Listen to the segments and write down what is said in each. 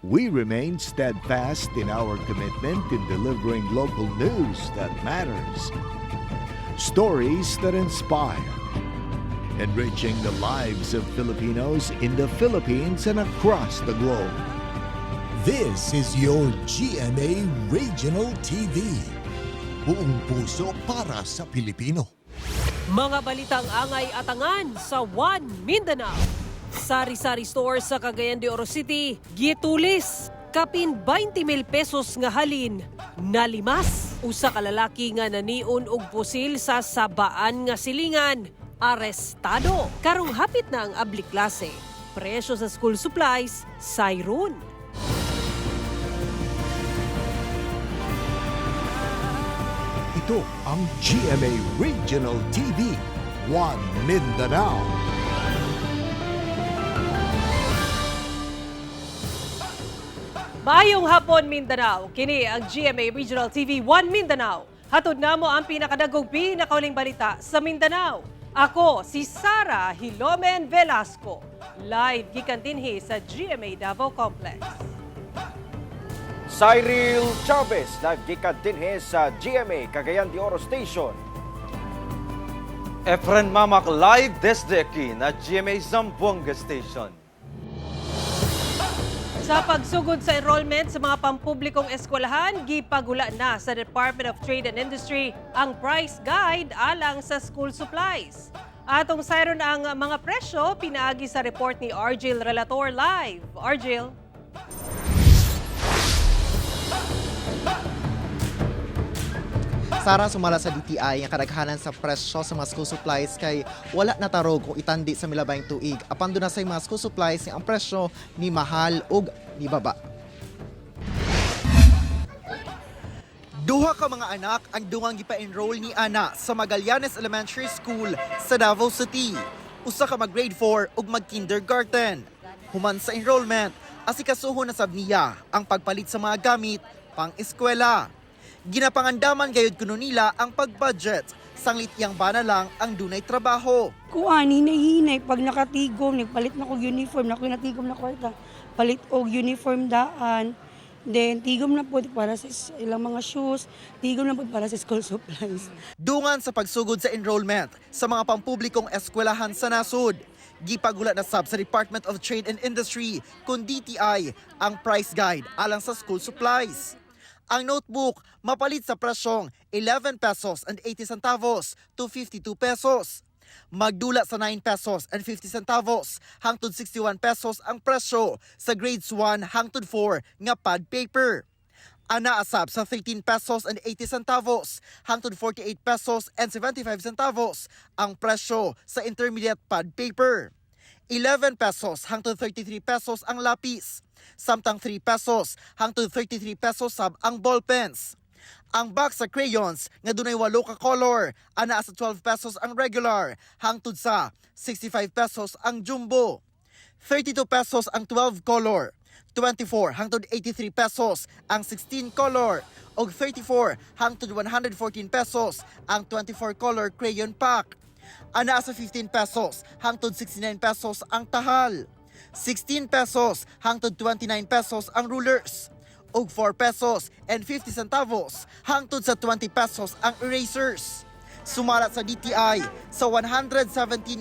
we remain steadfast in our commitment in delivering local news that matters. Stories that inspire. Enriching the lives of Filipinos in the Philippines and across the globe. This is your GMA Regional TV. Buong puso para sa Pilipino. Mga balitang angay at angan sa One Mindanao. Sari-sari store sa Cagayan de Oro City, gitulis. Kapin 20,000 pesos nga halin, nalimas. Usa ka lalaki nga naniun og pusil sa sabaan nga silingan. Arestado. Karong hapit na ang abli klase. Presyo sa school supplies, sayron. Ito ang GMA Regional TV, One Mindanao. Maayong hapon Mindanao. Kini ang GMA Regional TV One Mindanao. Hatod namo ang pinakadagog pinakauling balita sa Mindanao. Ako si Sara Hilomen Velasco. Live gikan dinhi sa GMA Davao Complex. Cyril Chavez naggikan dinhi sa GMA Cagayan de Oro Station. Efren Mamak live desde aquí na GMA Zamboanga Station. Sa pagsugod sa enrollment sa mga pampublikong eskwelahan, gipagula na sa Department of Trade and Industry ang price guide alang sa school supplies. Atong sayron ang mga presyo, pinaagi sa report ni Argil Relator live. Argil. Sara, sumala sa DTI nga kadaghanan sa presyo sa mga school supplies kay wala na tarog kung itandi sa milabayng tuig. Apan doon na sa mga school supplies ang presyo ni mahal ug ni baba. Duha ka mga anak ang dungang gipa-enroll ni Ana sa Magallanes Elementary School sa Davao City. Usa ka mag-grade 4 ug mag-kindergarten. Human sa enrollment, asikasuhon na sab niya ang pagpalit sa mga gamit pang-eskwela. Ginapangandaman gayud kuno nila ang pag-budget, sanglit iyang bana lang ang dunay trabaho. Kuan, hinay-hinay, pag nakatigom, nagpalit na kong uniform, na natigom na kwarta, palit og uniform daan, then tigom na po para sa ilang mga shoes, tigom na po para sa school supplies. Dungan sa pagsugod sa enrollment sa mga pampublikong eskwelahan sa nasud, gipagulat na sab sa Department of Trade and Industry kun DTI ang price guide alang sa school supplies. Ang notebook mapalit sa presyong 11 pesos and 80 centavos to 52 pesos. Magdula sa 9 pesos and 50 centavos hangtod 61 pesos ang presyo sa grades 1 hangtod 4 nga pad paper. Ana asab sa 13 pesos and 80 centavos hangtod 48 pesos and 75 centavos ang presyo sa intermediate pad paper. 11 pesos hangtod 33 pesos ang lapis. Samtang 3 pesos hangtod 33 pesos sab ang ballpens. Ang box sa crayons nga dunay 8 ka color, ana sa 12 pesos ang regular, hangtod sa 65 pesos ang jumbo. 32 pesos ang 12 color, 24 hangtod 83 pesos ang 16 color, og 34 hangtod 114 pesos ang 24 color crayon pack. Ana sa 15 pesos hangtod 69 pesos ang tahal. 16 pesos hangtod 29 pesos ang rulers. Og 4 pesos and 50 centavos hangtod sa 20 pesos ang erasers. Sumala sa DTI sa 117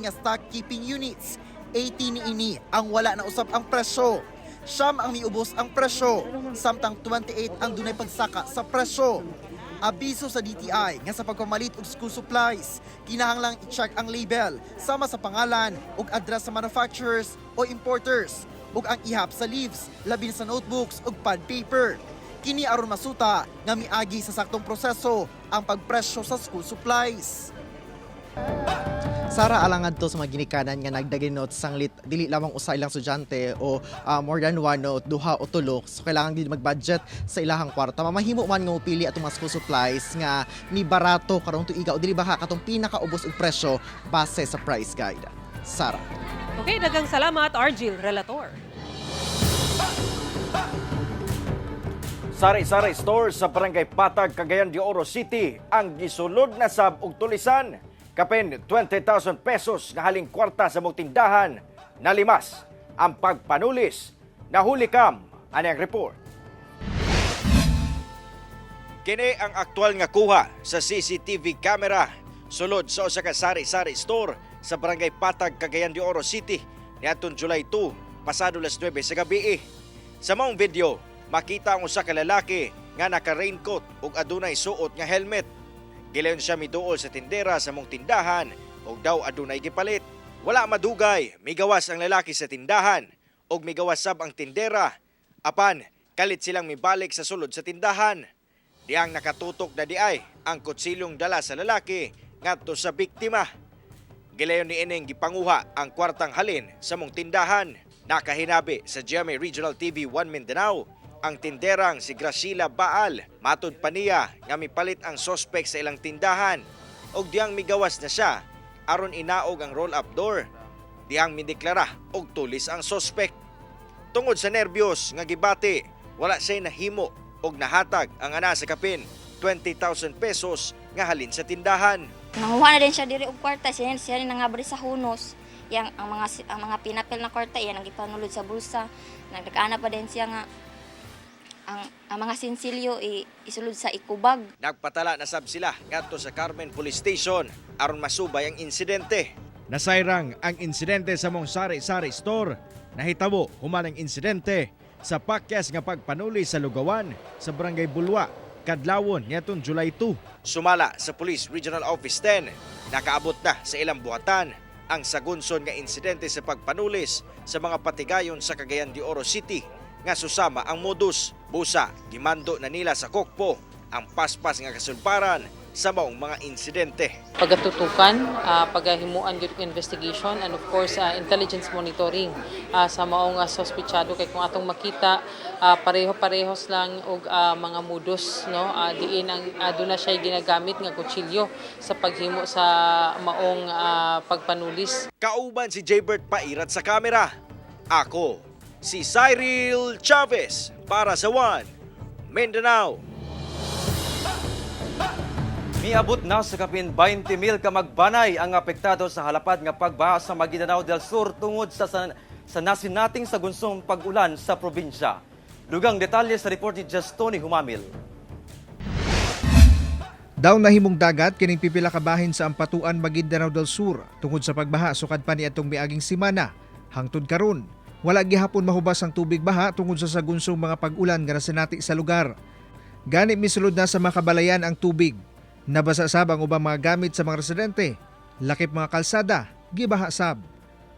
nga stock keeping units, 80 niini ang wala na usab ang presyo. Siyam ang miubos ang presyo, samtang 28 ang dunay pagsaka sa presyo. Abiso sa DTI nga sa pagpamalit og school supplies, kinahanglang i-check ang label sama sa pangalan ug address sa manufacturers o importers ug ang ihap sa leaves, labi sa notebooks ug pad paper. Kini aron masuta nga miagi sa saktong proseso ang pagpresyo sa school supplies. Sara, alangad to sa mga ginikanan nga nagdagay notes sanglit dili lamang usa ilang estudyante o more than one o duha o tulo, so kailangan din mag-budget sa ilahang kwarta. Mamahimo man nga upili atong mga school supplies nga ni barato karong tuiga o dili baha katong pinakaubos og presyo base sa price guide. Sara. Okay, daghang salamat Argil Relator. Sari-sari store sa Barangay Patag, Cagayan de Oro City ang gisulod na sab og tulisan. Kapin 20,000 pesos na haling kwarta sa mong tindahan, nalimas ang pagpanulis. Nahuli kam Ani ang report. Kini ang aktual nga kuha sa CCTV camera sulod sa usa ka sari-sari store sa Barangay Patag, Cagayan de Oro City niadtong July 2 pasado las 9 sa gabi. Sa maong video, makita ang usa ka lalaki nga naka-raincoat ug adunay suot nga helmet. Gilayon siya miduol sa tindera sa mong tindahan ug daw adunay gipalit. Wala madugay, migawas ang lalaki sa tindahan ug migawas sab ang tindera. Apan, kalit silang mibalik sa sulod sa tindahan. Diyang nakatutok na diay ang kutsilong dala sa lalaki ngadto sa biktima. Gilayon ni ining gipanguha ang kwartang halin sa mong tindahan. Nakahinabi sa GMA Regional TV 1 Mindanao ang tinderang si Graciela Baal. Matud pa niya nga mipalit ang sospek sa ilang tindahan og diyang migawas na siya aron inaog ang roll-up door. Diyang mideklara og tulis ang sospek. Tungod sa nerbiyos nga gibati, wala siya nahimo og nahatag ang ana sa kapin 20,000 pesos nga halin sa tindahan. Nanguha na din siya diri og kwarta, siya rin nangabri sa hunos. Yang ang mga pinapel na kwarta iyan ang ipanulod sa bulsa. Nagdakaana pa din siya nga ang mga sinsilyo isulod sa ikubag. Nagpatala na sab sila ngadto sa Carmen Police Station aron masubay ang insidente. Nasayrang ang insidente sa mong sari-sari store. Nahitabo human ang insidente sa pakyas nga pagpanuli sa lugawan sa Barangay Bulwa, Kadlawon niadtong July 2. Sumala sa Police Regional Office 10, nakaabot na sa ilang buhatan ang sagunson nga insidente sa pagpanulis sa mga patigayon sa Cagayan de Oro City nga susama ang modus. Busa, gimando na nila sa kokpo ang paspas nga kasulbaran sa maong mga insidente. Pagatutukan, paghimuan gyud investigation and of course intelligence monitoring sa maong sospechado kay kung atong makita pareho-parehos lang og mga modus no diin ang aduna siya ginagamit nga kutsilyo sa paghimo sa maong pagpanulis. Kauban si Jaybert Pairat sa kamera. Ako si Cyril Chavez para sa One Mindanao. Miabot na sa kapin 20,000 ka magbanay ang apektado sa halapad nga pagbaha sa Maguindanao del Sur tungod sa nasinating sa gunsong pag-ulan sa probinsya. Dugang detalye sa report ni Justoni Humamil. Daw nahimong dagat kining pipila ka bahin sa Ampatuan, Maguindanao del Sur tungod sa pagbaha sukad pa niadtong miaging semana. Hangtod karon, wala gihapon mahubas ang tubig baha tungod sa sagunsong mga pag-ulan nga nasinati sa lugar. Gani misulod na sa makabalayan ang tubig. Nabasa sab ang ubang mga gamit sa mga residente. Lakip mga kalsada, gibaha sab.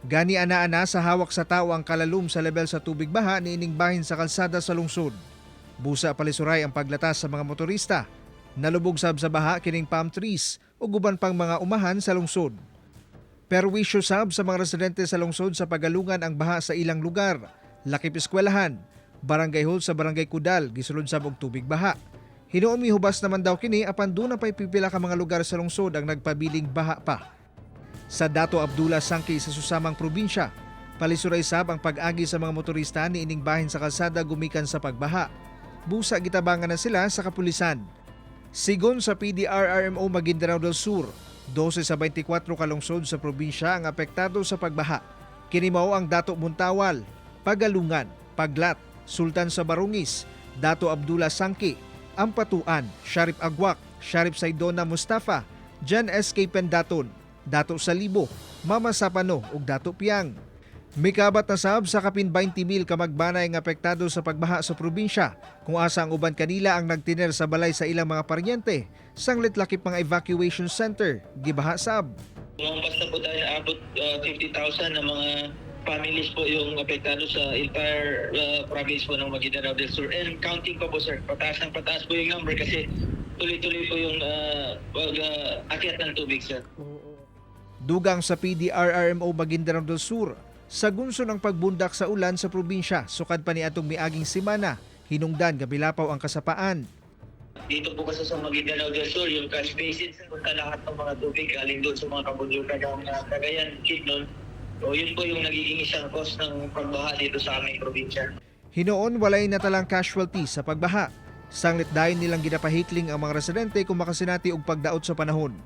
Gani ana-ana sa hawak sa tao ang kalalum sa level sa tubig baha niining bahin sa kalsada sa lungsod. Busa palisuray ang paglatas sa mga motorista. Nalubog sab sa baha kining palm trees ug uban pang mga umahan sa lungsod. Perwisyo sab sa mga residente sa lungsod sa pagalungan ang baha sa ilang lugar. Lakip eskwelahan, barangay hall sa barangay Kudal gisulod sab og tubig baha. Hinuon mihubas naman daw kini apan duna pay pipila ka mga lugar sa lungsod ang nagpabiling baha pa. Sa Dato Abdullah Sangki sa susamang probinsya, palisuray sab ang pag-agi sa mga motorista niining bahin sa kalsada gumikan sa pagbaha. Busa gitabangan na sila sa kapulisan. Sigon sa PDRRMO Maguindanao del Sur, 12 sa 24 ka lungsod sa probinsya ang apektado sa pagbaha. Kini mao ang Dato Muntawal, Pagalungan, Paglat, Sultan sa Barungis, Dato Abdullah Sangki, Ampatuan, Sharif Agwak, Sharif Saidona Mustafa, Jan S.K. Pendaton, Dato Salibo, Mama Sapano ug Dato Piang. Mikabat na sab sa kapin 20,000 ka magbanay nga apektado sa pagbaha sa probinsya kung asa ang uban kanila ang nagtiner sa balay sa ilang mga paryente. Sanglit lakip mga evacuation center, gibaha sab. Basta po tayo naabot 50,000 na mga families po yung apektado sa entire province po ng Maguindanao del Sur. And counting pa po sir, pataas ng pataas po yung number kasi tuloy-tuloy po yung akyat ng tubig sir. Dugang sa PDRRMO Maguindanao del Sur, sagunso ng pagbundak sa ulan sa probinsya sukad pa niadtong miaging semana, hinungdan gabilapaw ang kasapaan. Dito po kasi sa Maguindanao del Sur, yung catch basin, punta lahat ng mga tubig galing doon sa mga kabundukan ng Cagayan, Kidnon. So yun po yung nagiging isang cause ng pagbaha dito sa aming probinsya. Hinoon walay natalang casualty sa pagbaha. Sanglit dayon nilang ginapahikling ang mga residente kung makasinati og pagdaot sa panahon.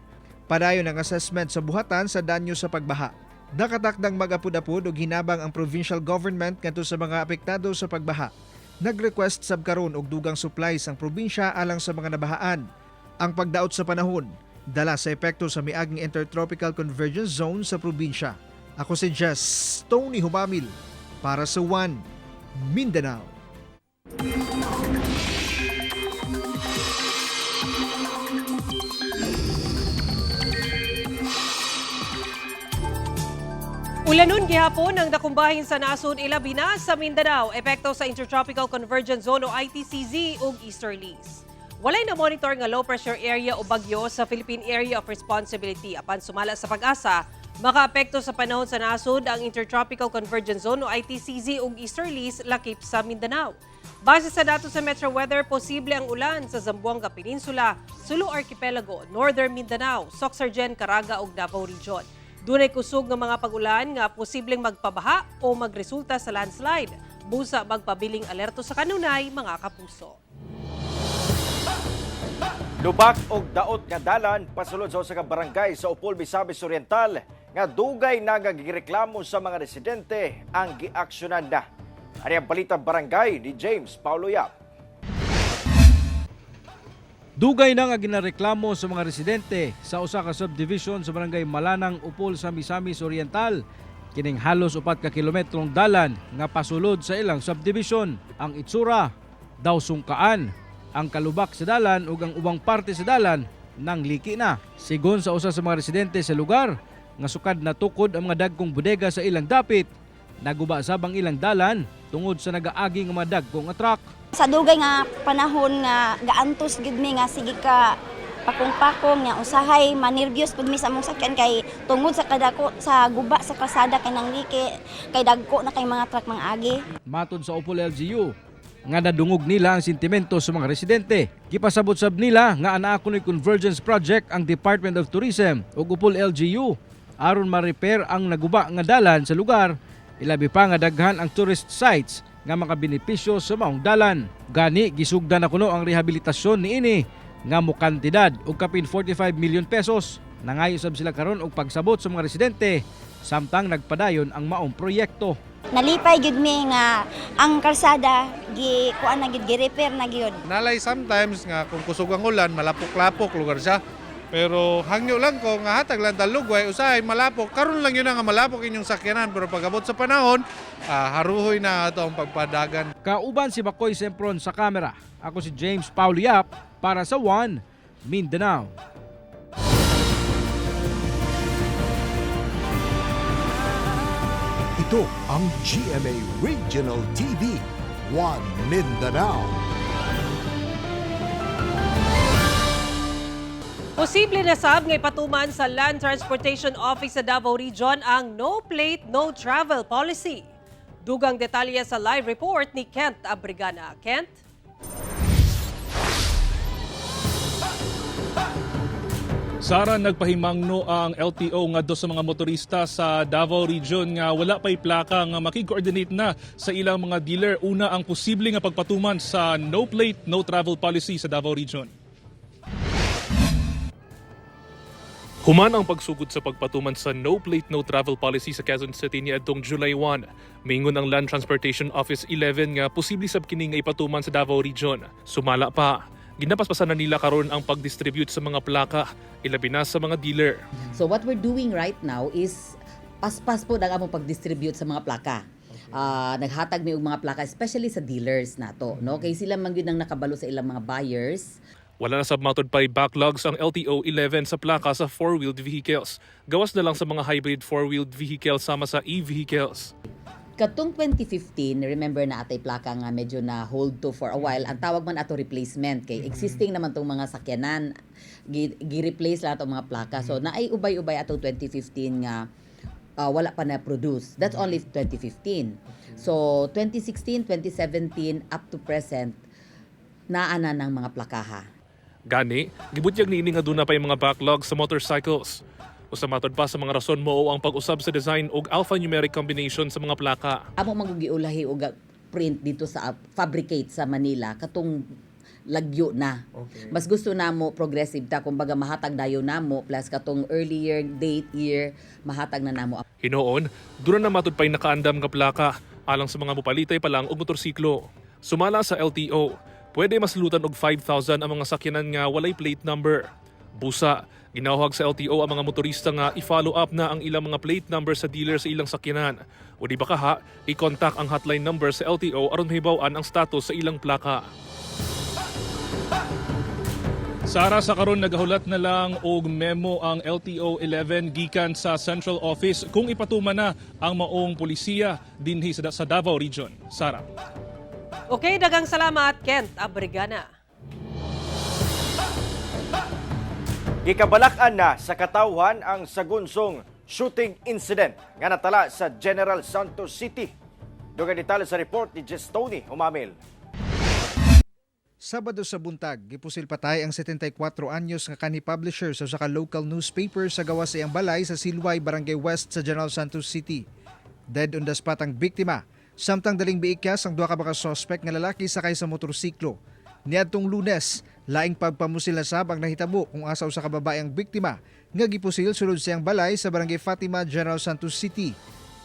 Padayon ang assessment sa buhatan sa danyo sa pagbaha. Nakatakdang mag-apod-apod og hinabang ang provincial government ngadto sa mga apektado sa pagbaha. Nag-request sab karon og dugang supplies ang probinsya alang sa mga nabahaan. Ang pagdaot sa panahon dala sa epekto sa miaging Intertropical Convergence Zone sa probinsya. Ako si Jess Tony Humamil para sa One Mindanao. Ulanon gihapon ang dakumbahin sa nasod ilabi na sa Mindanao epekto sa Intertropical Convergence Zone o ITCZ ug easterlies. Walay na monitor nga low pressure area o bagyo sa Philippine Area of Responsibility apan sumala sa pag-asa makaapekto sa panahon sa nasod ang Intertropical Convergence Zone o ITCZ ug easterlies lakip sa Mindanao. Base sa datos sa Metro Weather, posible ang ulan sa Zamboanga Peninsula, Sulu Archipelago, Northern Mindanao, Sorsogon, Caraga ug Davao Region. Dunay kusog nga mga pag-ulan nga posibleng magpabaha o magresulta sa landslide. Busa magpabiling alerto sa kanunay mga kapuso. Lubak og daot nga dalan pasulod sa usa ka barangay sa Upol, Misamis Oriental nga dugay nagagireklamo sa mga residente ang giaksyonan na. Ari ang balitang barangay ni James Paulo Yap. Dugay na nga ginareklamo sa mga residente sa usa ka subdivision sa barangay Malanang, Upol sa Misamis Oriental. Kining halos 4 ka kilometrong dalan nga pasulod sa ilang subdivision. Ang itsura daw sungkaan. Ang kalubak sa dalan ug ang ubang parte sa dalan nang liki na. Sigon sa usa sa mga residente sa lugar, nga sukad na tukod ang mga dagkong bodega sa ilang dapit, naguba sabang ilang dalan tungod sa nagaagi nga mga dagkong nga truck. Sa dugay nga panahon nga gaantos gid mi nga sige ka pakong-pakong nga usahay manirbyos pud mi sa among sakyan kay tungod sa kadako sa guba sa kalsada kay nang liki kay dagko na kay mga truck mga agi. Matod sa Upol LGU, nga nadungog nila ang sentimento sa mga residente. Gipasabot sab nila nga anaako ni Convergence Project ang Department of Tourism ug Upol LGU aron ma-repair ang naguba nga dalan sa lugar. Ilabi pa nga daghan ang tourist sites nga makabenepisyo sa maong dalan. Gani gisugdan na kuno ang rehabilitasyon niini nga mokantidad og kapin 45 million pesos. Nangayo sab sila karon og pagsabot sa mga residente samtang nagpadayon ang maong proyekto. Nalipay gyud mi nga ang kalsada kuan na gyud gi-repair na gyud. Nalay sometimes nga kung kusog ang ulan malapok-lapok lugar siya. Pero hangyo lang ko nga hatag lang talugway usahay malapok karon lang yun nga malapok inyong sakyanan pero pag-abot sa panahon haruhoy na ato ang pagpadagan. Kauban si Bacoy Sempron sa kamera. Ako si James Paulo Yap para sa One Mindanao. Ito ang GMA Regional TV, One Mindanao. Posible na sab nga ipatuman sa Land Transportation Office sa Davao Region ang No Plate, No Travel policy. Dugang detalye sa live report ni Kent Abrigana. Kent? Sara, nagpahimangno ang LTO ngadto sa mga motorista sa Davao Region nga wala pay plaka nga makikoordinate na sa ilang mga dealer. Una ang posible nga pagpatuman sa No Plate, No Travel policy sa Davao Region. Human ang pagsugod sa pagpatuman sa No Plate, No Travel policy sa Quezon City niadtong July 1. Mingon ang Land Transportation Office 11 nga posible sab kini nga ipatuman sa Davao Region. Sumala pa, ginapaspasan na nila karon ang pag-distribute sa mga plaka, ilabi na sa mga dealer. So what we're doing right now is paspas po ang among pag-distribute sa mga plaka. Naghatag mi og mga plaka especially sa dealers nato, no? Kay sila man gyud ang nakabalo sa ilang mga buyers. Wala na sabmatod pa'y backlogs ang LTO 11 sa plaka sa 4-wheeled vehicles. Gawas na lang sa mga hybrid 4-wheeled vehicles sama sa e-vehicles. Katong 2015, remember na atay plaka nga medyo na hold to for a while. Ang tawag man ato replacement kay existing naman tong mga sakyanan, gi-replace lang itong mga plaka. So naay ubay-ubay atong 2015 nga wala pa na produce. That's only 2015. So 2016, 2017 up to present naana ng mga plakaha. Gani, gibutyag niini nga duna pa yung mga backlogs sa motorcycles. Usamatod pa sa mga rason mo ang pag-usab sa design og alphanumeric combination sa mga plaka. Amo magiulahi og print dito sa fabricate sa Manila katong lagyo na. Okay. Mas gusto namo progressive ta kumbaga mahatag dayon namo plus katong earlier date year mahatag na namo. Hinoon, dura na matud pay nakaandam nga plaka alang sa mga mupalitay pa lang og motorsiklo. Sumala sa LTO, pwede maslutan og 5,000 ang mga sakyanan nga walay plate number. Busa, ginawag sa LTO ang mga motorista nga i-follow up na ang ilang mga plate number sa dealer sa ilang sakyanan. O di ba kaha, i-contact ang hotline number sa LTO aron mahibaw-an ang status sa ilang plaka. Sara, sa karon nagahulat na lang og memo ang LTO 11 gikan sa Central Office kung ipatuman na ang maong polisiya dinhi sa Davao Region. Sara. Okay, dagang salamat, Kent Abrigana. Gikabalakan na sa katawhan ang sagunsong shooting incident nga natala sa General Santos City. Dugang detalye sa report ni Jess Tony Humamil. Sabado sa buntag, gipusil patay ang 74 anyos nga kanhi publisher sa ka local newspaper sa gawas sa iyang balay sa Silway, Barangay West sa General Santos City. Dead on the spot ang biktima. Samtang daling biikyas ang duha ka mga suspect nga lalaki sakay sa motorsiklo. Niadtong Lunes, laing pagpamusil na sabang nahitabo kung asa usa ka babae ang biktima nga gipusil sulod sa iyang balay sa Barangay Fatima, General Santos City.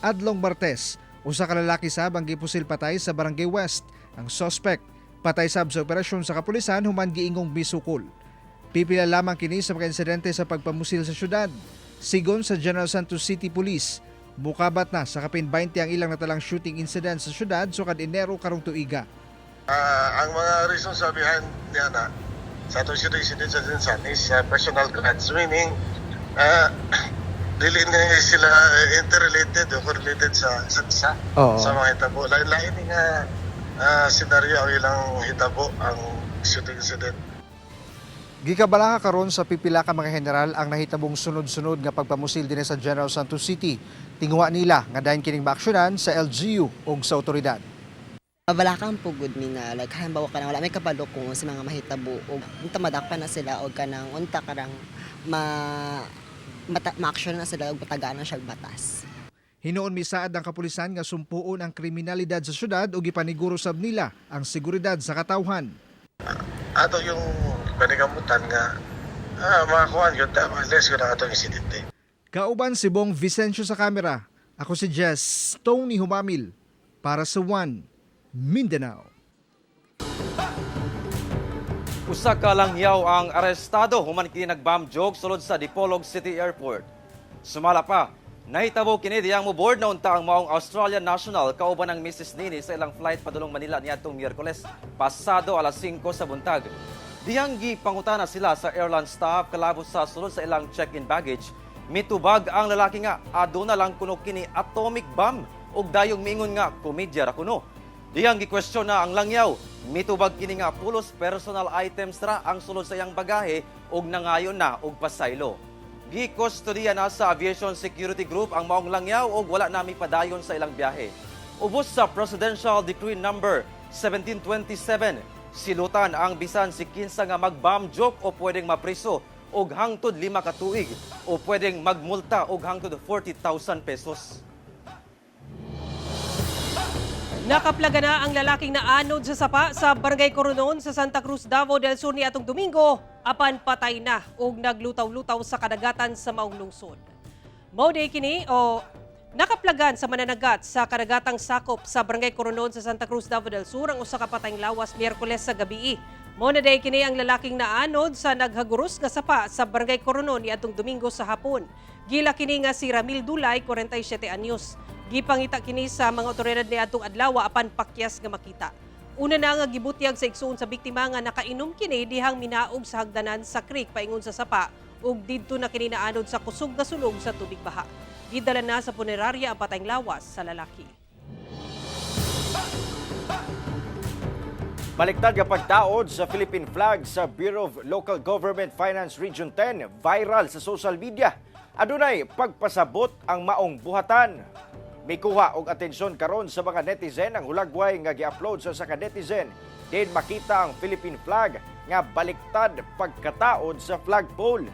Adlong Martes, usa ka lalaki sabang gipusil patay sa Barangay West. Ang suspect patay sab sa operasyon sa kapulisan human giingong bisukol. Pipila lamang kini sa mga insidente sa pagpamusil sa syudad. Sigon sa General Santos City Police, mukabat na sa kapin 20 ang ilang natalang shooting incident sa syudad sukad Enero karong tuiga. Ang mga reason sa behind niya na sa itong shooting incident sa Dinsan is personal grudge, meaning dili na sila interrelated o correlated sa isa't isa sa mga hitabo. Lain-lain nga senaryo ang ilang hitabo ang shooting incident. Gikabalaka karon sa pipila ka mga general ang nahitabong sunod-sunod nga pagpamusil dinhi sa General Santos City. Tinguha nila nga dayon kining maaksyonan sa LGU ug sa otoridad. Balakang pugod mi na like halimbawa ka wala may kabalo kung sa mga mahitabo og unta madakpan na sila og kanang unta karang ma-action na sila og patagaan na siya batas. Hinoon misaad ang kapulisan nga sumpuon ang kriminalidad sa syudad ug ipaniguro sab nila ang seguridad sa katawhan. Ato yung panigamutan nga makakuha yun less yun ang atong insidente. Kauban si Bong Vicencio sa kamera. Ako si Jess Tony Humamil para sa One Mindanao. Usa ka langyaw ang arestado human kini nag-bomb joke sulod sa Dipolog City Airport. Sumala pa, nahitabo kini diyang moboard na unta ang maong Australian national kauban ang Mrs. Nini sa ilang flight padulong Manila niadtong Miyerkules pasado alas 5 sa buntag. Diyang gipangutana sila sa airline staff kalabot sa sulod sa ilang check-in baggage. Mitubag ang lalaki nga aduna lang kuno kini atomic bomb ug dayong miingon nga komedya ra kuno. Diyang gi-question na ang langyaw. Mitubag kini nga pulos personal items ra ang sulod sa iyang bagahe ug nangayon na og pasaylo. Gi-kustodiya na sa Aviation Security Group ang maong langyaw ug wala na mipadayon sa ilang biyahe. Ubos sa Presidential Decree number 1727, silutan ang bisan si kinsa nga mag-bomb joke o pwedeng mapriso og hangtod 5 ka tuig o pwedeng magmulta og hangtod 40,000 pesos. Nakaplaga na ang lalaking naanod sa sapa sa Barangay Coronon sa Santa Cruz, Davao del Sur niadtong Domingo, apan patay na ug naglutaw-lutaw sa kadagatan sa maong lungsod. Mao day kini o nakaplagan sa mananagat sa kadagatang sakop sa Barangay Coronon sa Santa Cruz, Davao del Sur ang usa ka patayng lawas Miyerkules sa gabii. Mao na day kini ang lalaking naanod sa naghagurus nga sapa sa Barangay Coronon niadtong Domingo sa hapon. Gila kini nga si Ramil Dulay, 47 anyos. Gipangita kini sa mga otoridad niadtong adlaw apan pakyas nga makita. Una na nga gibutyag sa igsoon sa biktima nga nakainom kini dihang minaog sa hagdanan sa creek paingon sa sapa ug didto na kini naanod sa kusog nga sulog sa tubig baha. Gidala na sa punerarya ang patayng lawas sa lalaki. Baliktad nga pagtaod sa Philippine flag sa Bureau of Local Government Finance Region 10 viral sa social media. Adunay pagpasabot ang maong buhatan. May kuha og atensyon karon sa mga netizen ang hulagway nga gi-upload sa ka netizen. Din makita ang Philippine flag nga baliktad pagkataod sa flagpole.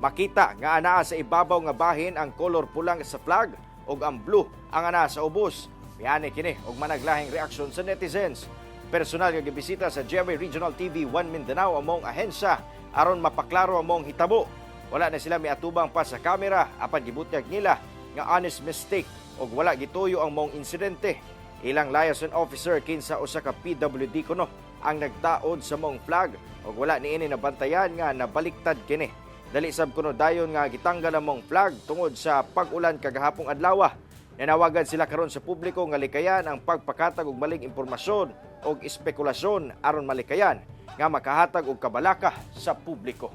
Makita nga anaa sa ibabaw nga bahin ang kolor pulang sa flag ug ang blue ang anaa sa ubos. Mihani kini og managlahing reaksyon sa netizens. Personal nga gibisita sa GMA Regional TV 1 Mindanao among ahensya aron mapaklaro among hitabo. Wala na sila miatubang pa sa kamera apan gibutyag nila nga honest mistake og wala gituyo ang mong insidente. Ilang liaison officer kinsa usa ka PWD kuno ang nagtaod sa mong flag ug wala niini nabantayan nga nabaliktad kini. Dali sab kuno dayon nga gitanggal ang mong flag tungod sa pag-ulan kagahapong adlaw. Nanawagan sila karon sa publiko nga likayan ang pagpakatag og maling impormasyon o espekulasyon aron malikayan nga makahatag og kabalaka sa publiko.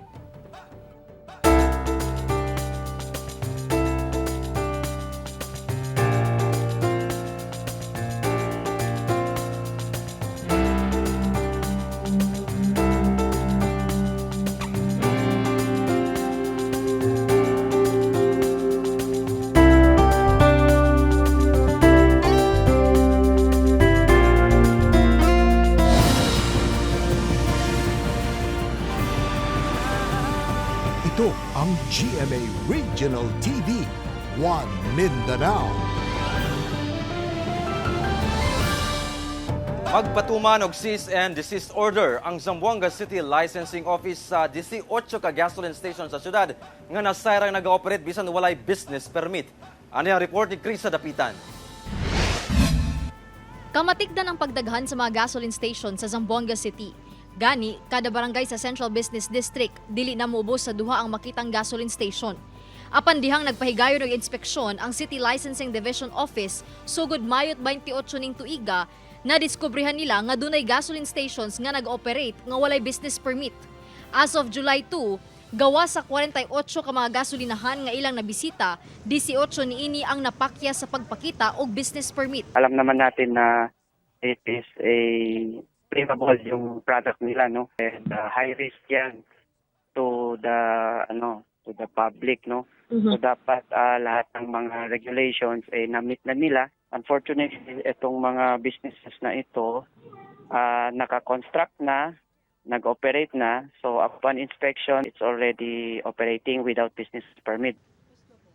Ito ang GMA Regional TV, One Mindanao. Magpatuman og cease and desist order ang Zamboanga City Licensing Office sa 18 ka gasoline station sa syudad nga nasayrang nag-ooperate bisan walay business permit. Ano ang report ni Krisa Dapitan? Kamatikdan ang pagdaghan sa mga gasoline station sa Zamboanga City. Gani, kada barangay sa Central Business District, dili na moubos sa duha ang makitang gasoline station. Apan dihang nagpahigayon og inspeksyon ang City Licensing Division Office sugod Mayot 28 ning tuiga, nadiskubrihan nila nga dunay gasoline stations nga nag-operate nga walay business permit. As of July 2, gawa sa 48 ka mga gasolinahan nga ilang nabisita, 18 niini ang napakya sa pagpakita og business permit. Alam naman natin na it is a flammable yung product nila, no? And high risk yan to the public, no? So dapat lahat ng mga regulations na-meet na nila. Unfortunately, itong mga businesses na ito naka-construct na, nag-operate na. So upon inspection, it's already operating without business permit.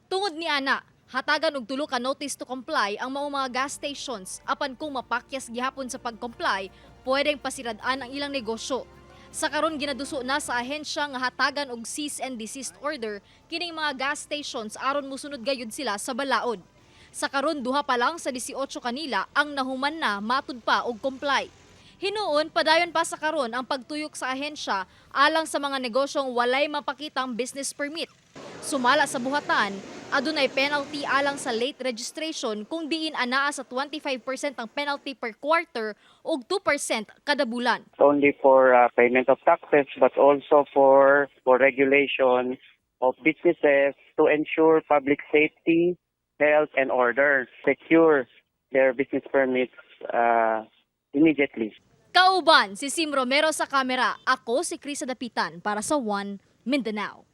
Tungod ni ana, hatagan og tulo ka notice to comply ang mga gas stations apan kung mapakyas gihapon sa pag-comply, pwedeng pasiradaan ang ilang negosyo. Sa karon ginaduso na sa ahensya nga hatagan og cease and desist order kining mga gas stations aron mosunod gayud sila sa balaod. Sa karon duha pa lang sa 18 kanila ang nahuman na matud pa og comply. Hinuon padayon pa sa karon ang pagtuyok sa ahensya alang sa mga negosyong walay mapakitang business permit. Sumala sa buhatan, adunay penalty alang sa late registration kung diin anaa sa 25% ang penalty per quarter ug 2% kada bulan. Not only for payment of taxes but also for regulation of businesses to ensure public safety, health and order, secure their business permits immediately. Kauban si Sim Romero sa kamera, ako si Krisa Dapitan para sa One Mindanao.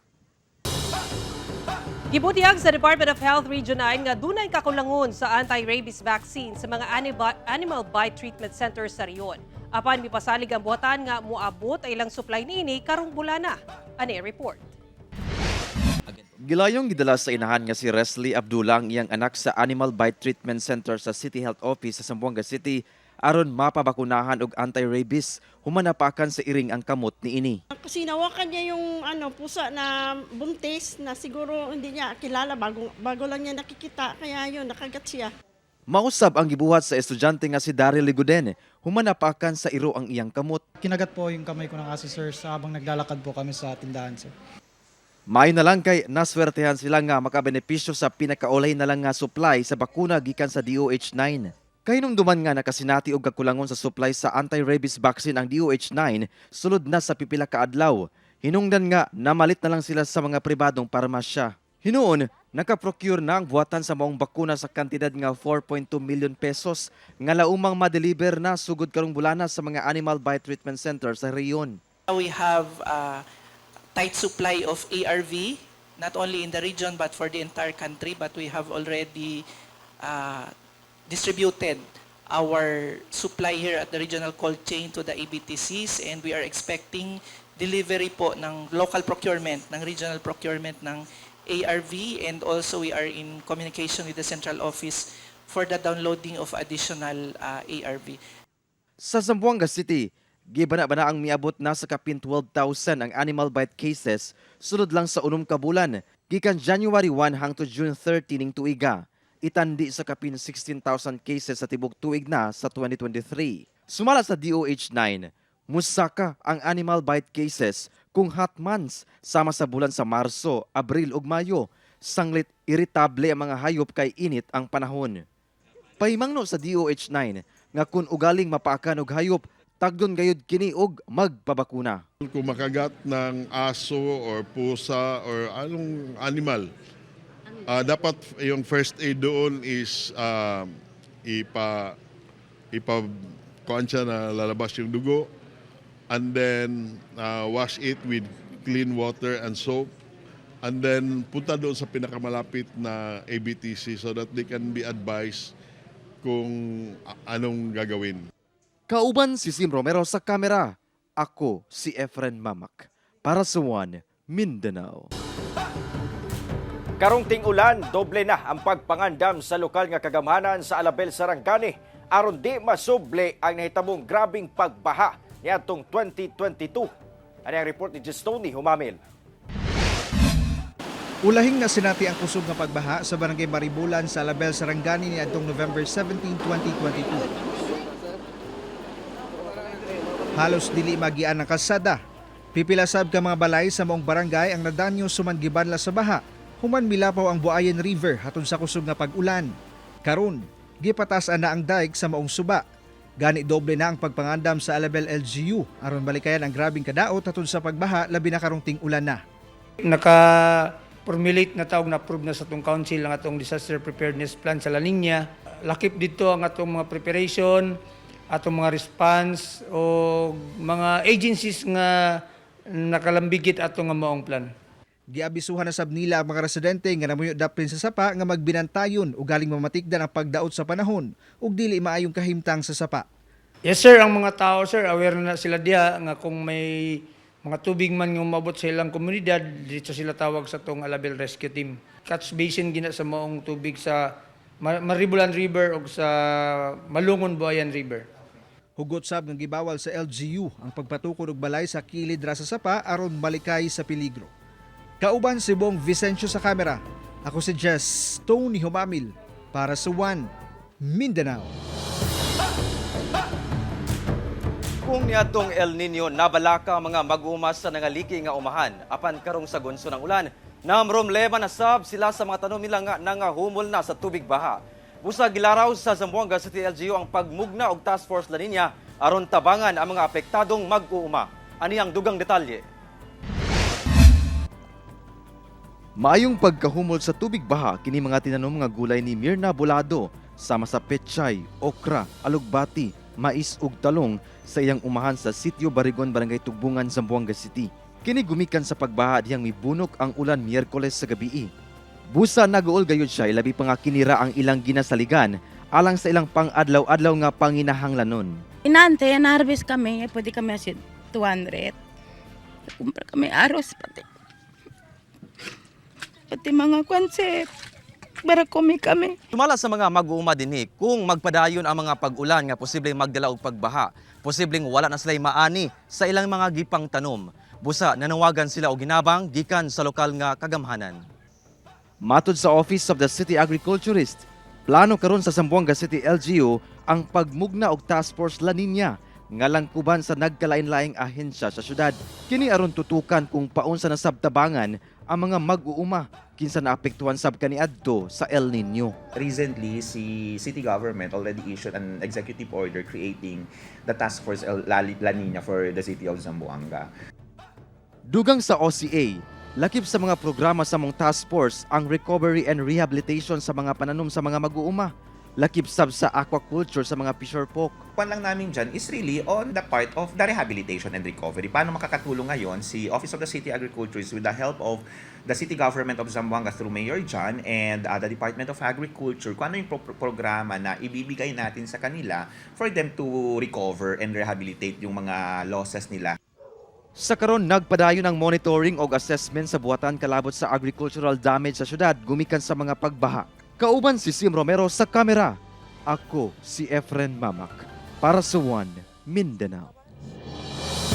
Gibutihag sa Department of Health Region 9 nga dunay kakulangon sa anti-rabies vaccine sa mga animal bite treatment centers sa riyon. Apan mipasalig ang buhatan nga moabot ay ilang supply niini karong bulana. Ani report. Gilayong gidala sa inahan nga si Resli Abdullah ang iyang anak sa Animal Bite Treatment Center sa City Health Office sa Zamboanga City aron mapabakunahan og anti-rabies, humanapakan sa iring ang kamot niini. Kasi nawakan niya yung pusa na buntis na siguro hindi niya kilala bago lang niya nakikita kaya yun nakagat siya. Mausab ang gibuhat sa estudyante nga si Daryl Liguden, humanapakan sa iro ang iyang kamot. Kinagat po yung kamay ko ng aso sir habang naglalakad po kami sa tindahan sir. May na lang kay naswertehan sila nga makabenepisyo sa pinakaulay na lang nga supply sa bakuna gikan sa DOH-9. Kahinumduman nga nakasinati og kakulangon sa supply sa anti-rabies vaccine ang DOH-9 sulod na sa pipila ka adlaw. Hinungdan nga namalit na lang sila sa mga pribadong parmasya. Hinuon, nakaprocure na ang buhatan sa maong bakuna sa kantidad nga 4.2 million pesos nga laumang ma-deliver na sugod karong bulana sa mga animal bite treatment center sa rehiyon. We have tight supply of ARV, not only in the region but for the entire country, but we have already distributed our supply here at the regional cold chain to the ABTCs, and we are expecting delivery po ng local procurement, ng regional procurement ng ARV, and also we are in communication with the central office for the downloading of additional ARV. Sa Zamboanga City, gibana-bana ang miabot na sa kapin 12,000 ang animal bite cases sulod lang sa 6 ka bulan gikan January 1 hangtod June 30 ning tuiga. itandi sa kapin 16,000 cases sa tibok tuig na sa 2023. Sumala sa DOH-9, musaka ang animal bite cases kung hot months sama sa bulan sa Marso, Abril ug Mayo. Sanglit iritable ang mga hayop kay init ang panahon. Pahimangno sa DOH-9 nga kung ugaling mapaakan og hayop, tagdon gayud kini og magpabakuna. Kung makagat ng aso or pusa or anong animal, dapat yung first aid doon is kuhaan siya na lalabas yung dugo, and then wash it with clean water and soap, and then punta doon sa pinakamalapit na ABTC so that they can be advised kung anong gagawin. Kauban si Sim Romero sa kamera. Ako si Efren Mamak para sa One Mindanao. Karong ting-ulan, doble na ang pagpangandam sa lokal nga kagamhanan sa Alabel, Sarangani aron di masuble ang nahitabong grabing pagbaha niadtong 2022. Ano ang report ni Justoni Humamil? Ulahing na sinati ang kusog nga pagbaha sa barangay Maribulan sa Alabel, Sarangani niadtong November 17, 2022. Halos dili magian ang kalsada. Pipilasab ka mga balay sa maong barangay ang nadanyo sumangibanla sa baha. Human milapaw ang Buayan River hatod sa kusog nga pag-ulan. Karon, gipatasan na ang daig sa maong suba. Gani doble na ang pagpangandam sa Alabel LGU aron balikayan ang grabing kadaot hatod sa pagbaha labi na karong ting-ulan na. Formulate na tawag na approve na sa itong council ang atong disaster preparedness plan sa La Nina. Lakip dito ang atong mga preparation, atong mga response o mga agencies nga nakalambigit atong nga maong plan. Giabisuhan na sab nila ang mga residente nga namuyod daplin sa sapa nga magbinantayon o galing mamatikdan ang pagdaot sa panahon ug dili maayong kahimtang sa sapa. Yes sir, ang mga tao sir, aware na sila diha nga kung may mga tubig man nga umabot sa ilang komunidad, dito sila tawag sa tong Alabel Rescue Team. Catch basin gina sa maong tubig sa Maribulan River o sa Malungon Buayan River. Hugot sab nga gibawal sa LGU ang pagpatukod og balay sa kilid ra sa sapa aron malikay sa peligro. Kauban si Bong Vicencio sa kamera. Ako si Jess Tony Humamil para sa One Mindanao. Kung niadtong El Nino nabalaka ang mga mag-umas sa nangaliki nga umahan apan karong sa gunso ng ulan, namromlema na sab sila sa mga tanom nila nga nangahumol na sa tubig baha. Busa gilaraw sa Zamboanga City LGU ang pagmugna og Task Force La Nina aron tabangan ang mga apektadong mag-uuma. Ani ang dugang detalye. Maayong pagkahumol sa tubig baha kini mga tinanom nga gulay ni Mirna Bolado sama sa pechay, okra, alugbati, mais ug talong sa iyang umahan sa Sitio Barigon, Barangay Tugbungan, Zamboanga City. Kini gumikan sa pagbaha diyang mibunok ang ulan Miyerkules sa gabii. Busa naguol gayud siya ilabi pa nga kinira ang ilang ginasaligan alang sa ilang pang-adlaw-adlaw nga panginahanglanon. Inante na harvest kami, pwede kami asin 200. Kumpra kami aros pati mga konsep. Para kami. Tumala sa mga mag-uuma dinhi kung magpadayon ang mga pag-ulan nga posibleng magdala og pagbaha, posibleng wala na sila'y maani sa ilang mga gipang tanom. Busa nanawagan sila og ginabang gikan sa lokal nga kagamhanan. Matod sa Office of the City Agriculturist, plano karon sa Zamboanga City LGU ang pagmugna og Task Force La Nina nga langkuban sa nagkalain-laing ahensya sa syudad. Kini aron tutukan kung paunsa na sabtabangan ang mga mag-uuma kinsa naapektuhan sab kaniadto sa El Nino. Recently, si city government already issued an executive order creating the Task Force La Nina for the city of Zamboanga. Dugang sa OCA, lakip sa mga programa sa mong task force ang recovery and rehabilitation sa mga pananom sa mga mag-uuma. Lakip sab sa aquaculture sa mga fisher folk. Pan lang namin dyan is really on the part of the rehabilitation and recovery. Paano makakatulong ngayon si Office of the City Agriculturist with the help of the City Government of Zamboanga through Mayor John and the Department of Agriculture, kung ano yung programa na ibibigay natin sa kanila for them to recover and rehabilitate yung mga losses nila. Sa karon nagpadayon ang monitoring o assessment sa buhatan kalabot sa agricultural damage sa syudad gumikan sa mga pagbaha. Kauban si Sim Romero sa kamera. Ako si Efren Mamak para sa One Mindanao.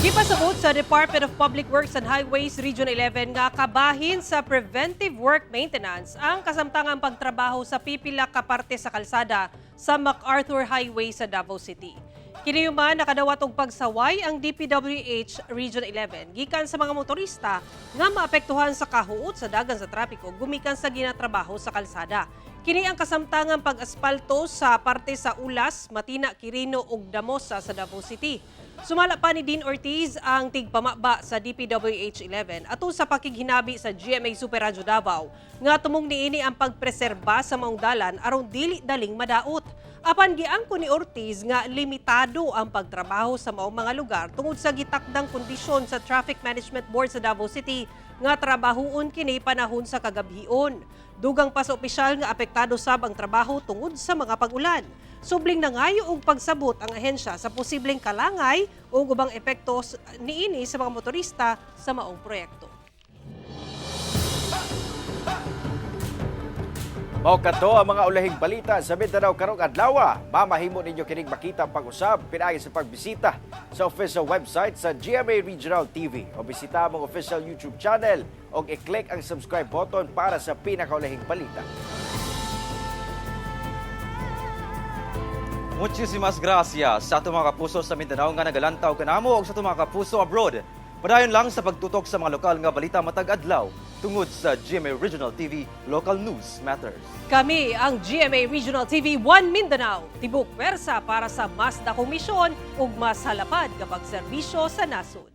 Gipasabot sa Department of Public Works and Highways Region 11 nga kabahin sa preventive work maintenance ang kasamtangang pagtrabaho sa pipila ka parte sa kalsada sa MacArthur Highway sa Davao City. Kiniyuman nakadawat og pagsaway ang DPWH Region 11 gikan sa mga motorista nga maapektuhan sa kahuot sa dagan sa trapiko gumikan sa ginatrabaho sa kalsada. Kini ang kasamtangang pag-aspalto sa parte sa Ulas, Matina, Quirino ug Damosa sa Davao City. Sumala pa ni Dean Ortiz ang tigpamaba sa DPWH 11 ato sa pakighinabi sa GMA Super Radyo Davao nga tumong niini ang pagpreserba sa maong dalan aron dili daling madaot. Apan giangko ni Ortiz nga limitado ang pagtrabaho sa maong mga lugar tungod sa gitakdang kondisyon sa Traffic Management Board sa Davao City nga trabahoon kini panahon sa kagabhion. Dugang pa sa opisyal nga apektado sab ang trabaho tungod sa mga pag-ulan. Subling nangayo og pagsabot ang ahensya sa posibleng kalangay o ubang epekto niini sa mga motorista sa maong proyekto. Mao kadto ang mga ulahing balita sa Mindanao karong adlaw. Mamahimo ninyo kining makita pag-usab pinaagi sa pagbisita sa official website sa GMA Regional TV o bisita ang official YouTube channel o i-click ang subscribe button para sa pinakaulahing balita. Muchísimas gracias sa ato mga kapuso sa Mindanao nga nagalantaw kanamo o sa ato mga kapuso abroad. Padayon lang sa pagtutok sa mga lokal nga balita matag adlaw tungod sa GMA Regional TV Local News Matters. Kami ang GMA Regional TV 1 Mindanao, tibok pwersa para sa mas dakong misyon ug mas halapad kapag serbisyo sa nasod.